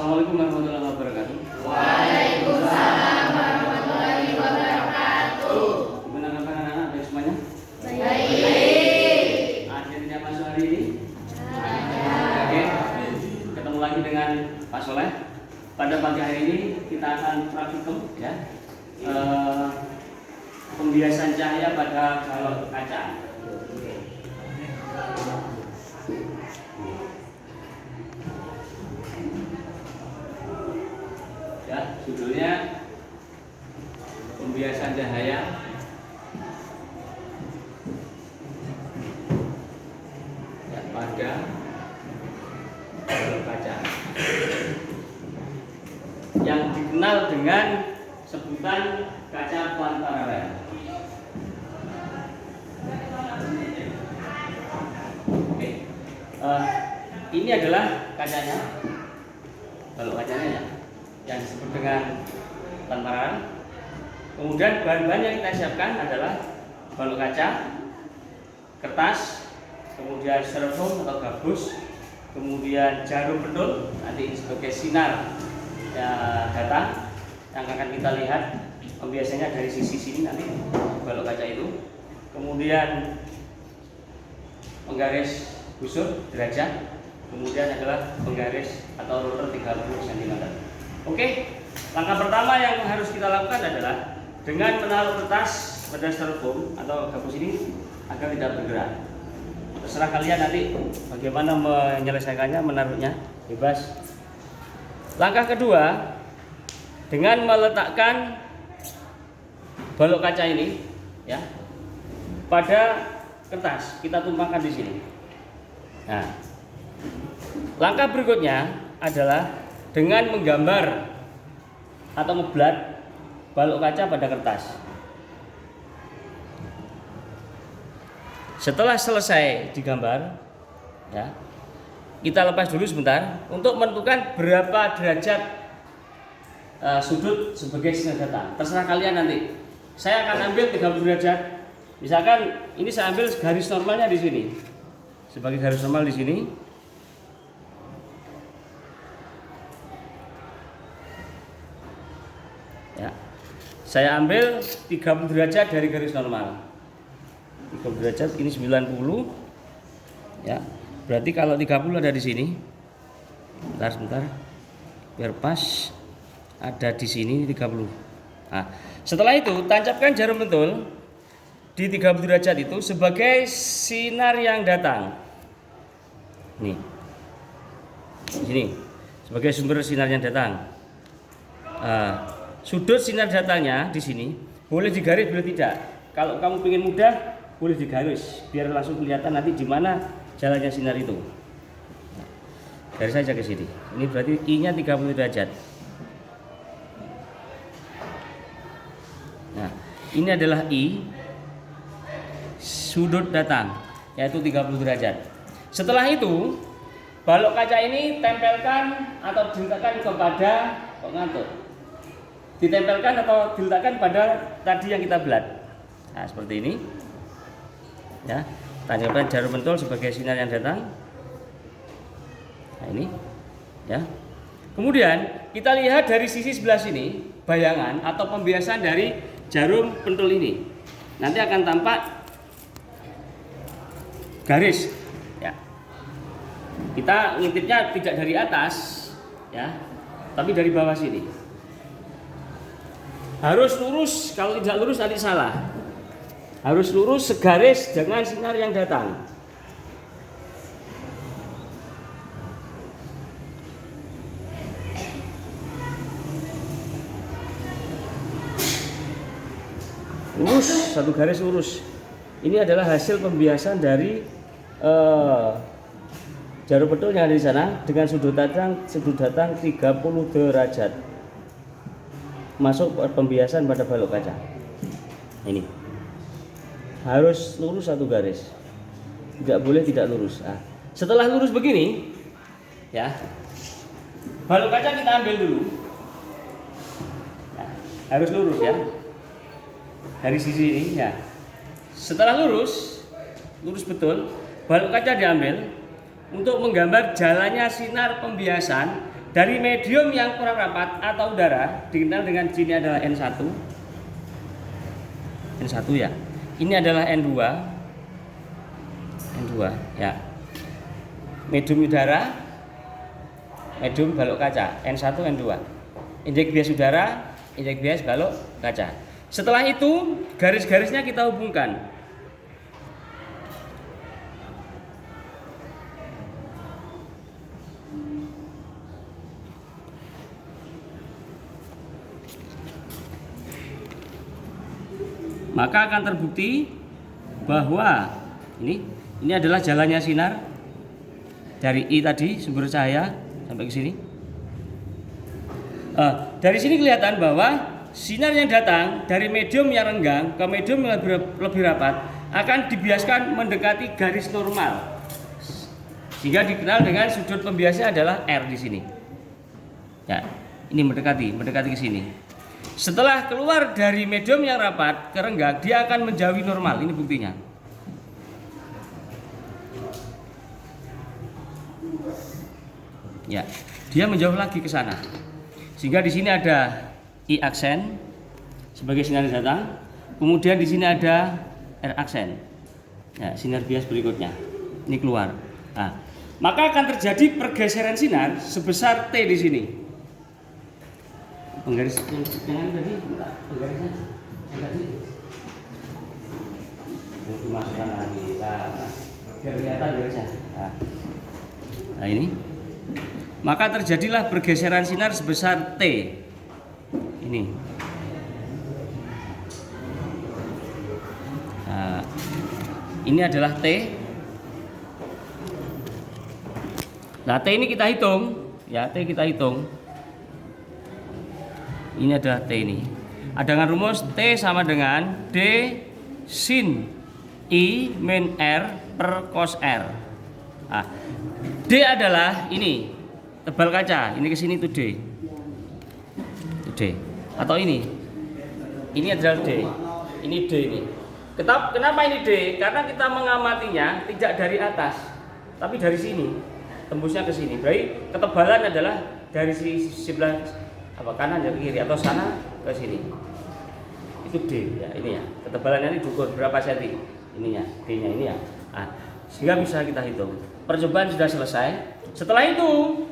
Assalamualaikum warahmatullahi wabarakatuh. Waalaikumsalam warahmatullahi wabarakatuh. Gimana kabar anak-anak? Baik semuanya? Baik. Ada tidak masuk hari ini? Oke. Ketemu lagi dengan Pak Soleh. Pada pagi hari ini kita akan praktikum ya. Pembiasan cahaya pada balok kaca. Ya, judulnya pembiasan cahaya ya, pada balok kaca yang dikenal dengan sebutan kaca panparalel. Oke, ini adalah kacanya, balok kacanya ya, yang disebut dengan panparalel. Kemudian bahan-bahan yang kita siapkan adalah balok kaca, kertas, kemudian styrofoam atau gabus, kemudian jarum pentul nanti ini sebagai sinar ya, data yang akan kita lihat pembiasannya dari sisi sini nanti balok kaca itu. Kemudian penggaris busur derajat, kemudian adalah penggaris atau ruler 30 cm. Oke, langkah pertama yang harus kita lakukan adalah dengan menaruh kertas pada styrofoam atau gabus ini agar tidak bergerak. Terserah kalian nanti bagaimana menyelesaikannya, menaruhnya bebas. Langkah kedua, dengan meletakkan balok kaca ini ya pada kertas, kita tumpangkan di sini. Nah, langkah berikutnya adalah dengan menggambar atau ngeblat balok kaca pada kertas. Setelah selesai digambar, ya, kita lepas dulu sebentar untuk menentukan berapa derajat sudut sebagai sinar datang. Terserah kalian nanti. Saya akan ambil 30 derajat. Misalkan ini saya ambil garis normalnya di sini. Sebagai garis normal di sini. Ya. Saya ambil 30 derajat dari garis normal. 30 derajat ini 90. Ya. Berarti kalau 30 ada di sini. Sebentar. Biar pas. Ada di sini 30. Nah, setelah itu tancapkan jarum pentul di 30 derajat itu sebagai sinar yang datang. Nih. Di sini sebagai sumber sinar yang datang. Sudut sinar datangnya di sini boleh digaris, boleh tidak. Kalau kamu ingin mudah, boleh digaris biar langsung kelihatan nanti di mana jalannya sinar itu. Garis saja ke sini. Ini berarti I-nya 30 derajat. Nah, ini adalah I sudut datang, yaitu 30 derajat. Setelah itu, balok kaca ini tempelkan atau diletakkan kepada kok ngantuk. Ditempelkan atau diletakkan pada tadi yang kita belat. Nah, seperti ini. Ya, tancapkan jarum pentul sebagai sinar yang datang. Nah, ini. Ya. Kemudian kita lihat dari sisi sebelah sini bayangan atau pembiasan dari jarum pentul ini. Nanti akan tampak garis ya. Kita ngintipnya tidak dari atas ya, tapi dari bawah sini. Harus lurus, kalau tidak lurus nanti salah. Harus lurus segaris dengan sinar yang datang. Lurus, satu garis lurus. Ini adalah hasil pembiasan dari jarum pentul yang ada di sana dengan sudut datang 30 derajat. Masuk pembiasan pada balok kaca. Ini harus lurus satu garis, tidak boleh tidak lurus. Nah, setelah lurus begini, ya, balok kaca kita ambil dulu. Nah, harus lurus ya. Dari sisi ini ya. Setelah lurus betul, balok kaca diambil untuk menggambar jalannya sinar pembiasan dari medium yang kurang rapat atau udara dikenal dengan sini adalah N1. N1 ya. Ini adalah N2. N2 ya. Medium udara, medium balok kaca, N1, N2. Indeks bias udara, indeks bias balok kaca. Setelah itu garis-garisnya kita hubungkan. Maka akan terbukti bahwa ini adalah jalannya sinar dari I tadi, sumber cahaya sampai ke sini. Dari sini kelihatan bahwa sinar yang datang dari medium yang renggang ke medium yang lebih rapat akan dibiaskan mendekati garis normal, sehingga dikenal dengan sudut pembiasnya adalah R di sini. Ya, ini mendekati ke sini. Setelah keluar dari medium yang rapat ke renggang, dia akan menjauhi normal. Ini buktinya. Ya, dia menjauh lagi ke sana. Sehingga di sini ada I aksen sebagai sinar datang. Kemudian di sini ada R aksen. Ya, sinar bias berikutnya. Ini keluar. Nah, maka akan terjadi pergeseran sinar sebesar T di sini. Penggaris yang tadi, penggarisnya yang tadi dimasukkan lagi, biar kelihatan garisnya. Nah ini, maka terjadilah pergeseran sinar sebesar T. Ini. Nah, ini adalah T. Nah T ini kita hitung, ya T kita hitung. Ini adalah T ini. Ada dengan rumus T sama dengan D sin I min R per cos R. Nah, D adalah ini tebal kaca. Ini ke sini itu D. Itu D. Atau ini. Ini adalah D. Ini D ini. Kenapa ini D? Karena kita mengamatinya tidak dari atas, tapi dari sini. Tembusnya ke sini. Berarti ketebalan adalah dari sebelah kanan dari kiri atau sana ke sini. Itu D ya, ini ya. Ketebalannya ini diukur berapa senti ininya, D-nya ini ya. Nah, sehingga bisa kita hitung. Percobaan sudah selesai. Setelah itu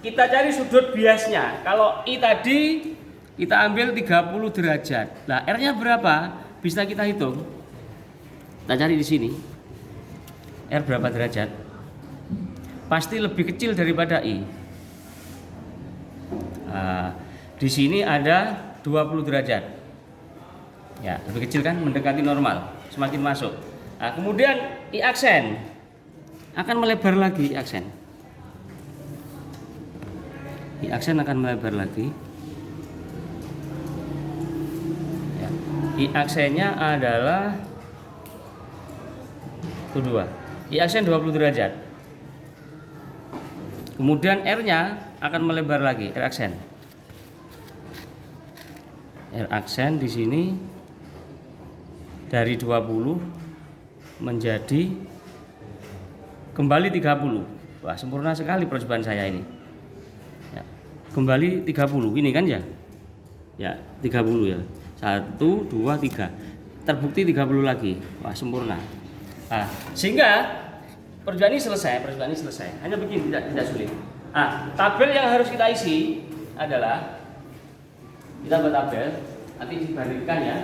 kita cari sudut biasnya. Kalau I tadi kita ambil 30 derajat. Nah, R-nya berapa? Bisa kita hitung. Kita cari di sini. R berapa derajat? Pasti lebih kecil daripada I. Nah, di sini ada 20 derajat. Ya, lebih kecil kan, mendekati normal, semakin masuk. Nah, kemudian I aksen akan melebar lagi, I aksen. I aksen akan melebar lagi. Ya, I aksennya adalah 2. I aksen 20 derajat. Kemudian R-nya akan melebar lagi, R aksen. R aksen di sini dari 20 menjadi kembali 30. Wah, sempurna sekali percobaan saya ini. Ya, kembali 30 ini kan ya? Ya, 30 ya. 1 2 3. Terbukti 30 lagi. Wah, sempurna. Nah, sehingga percobaan ini selesai. Hanya begini, tidak sulit. Nah, tabel yang harus kita isi adalah kita buat tabel, nanti dibandingkan ya.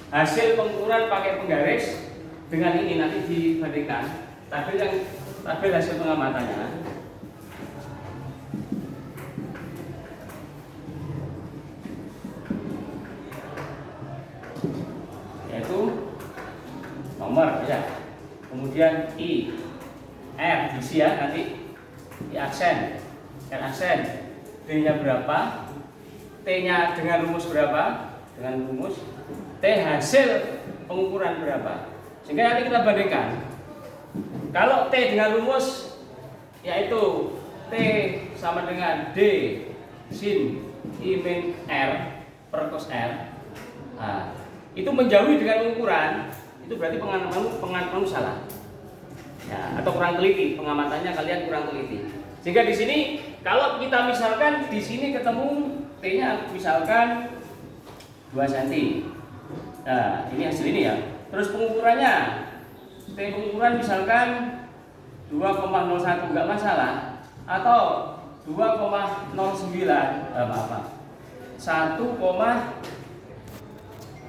Hasil pengukuran pakai penggaris dengan ini nanti dibandingkan. Tabel hasil pengamatannya. Yaitu nomor ya. Kemudian I, R diisi ya nanti. I aksen, R aksen, D-nya berapa, T-nya dengan rumus berapa, dengan rumus T hasil pengukuran berapa. Sehingga nanti kita bandingkan. Kalau T dengan rumus yaitu T sama dengan D sin I min R per cos R. Nah, itu menjauhi dengan ukuran, itu berarti pengamatanmu salah. Ya, atau kurang teliti, pengamatannya kalian kurang teliti. Sehingga di sini kalau kita misalkan di sini ketemu T-nya misalkan 2 cm. Nah, ini hasil ini ya. Terus pengukurannya, T pengukuran misalkan 2,01 enggak masalah, atau 2,09 maaf 1,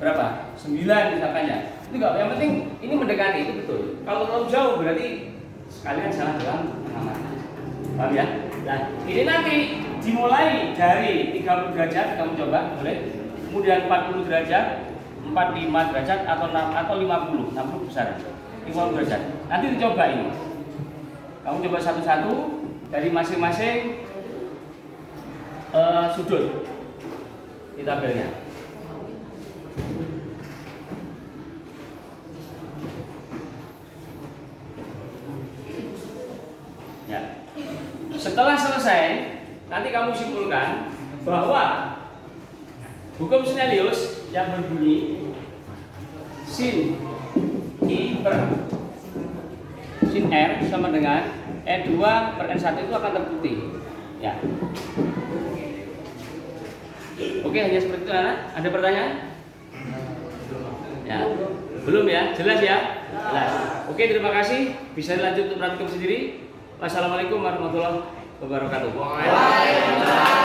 berapa? 9 misalkan ya. Itu enggak, yang penting ini mendekati, itu betul. Kalau terlalu jauh berarti sekalian salah dalam pengamatan. Paham ya? Nah, ini nanti dimulai dari 30 derajat, kamu coba boleh. Kemudian 40 derajat, 45 derajat atau 50, 60 besar. 50 derajat. Nanti dicoba ini. Kamu coba satu-satu dari masing-masing sudut di tabelnya. Ya. Setelah selesai, nanti kamu simpulkan bahwa hukum Snellius yang berbunyi sin I per sin R sama dengan E2 per N1 itu akan terbukti. Ya. Oke, hanya seperti itu anak. Ada pertanyaan? Ya. Belum ya? Jelas ya? Jelas. Oke, terima kasih. Bisa lanjut untuk praktikum sendiri. Wassalamualaikum warahmatullahi wabarakatuh.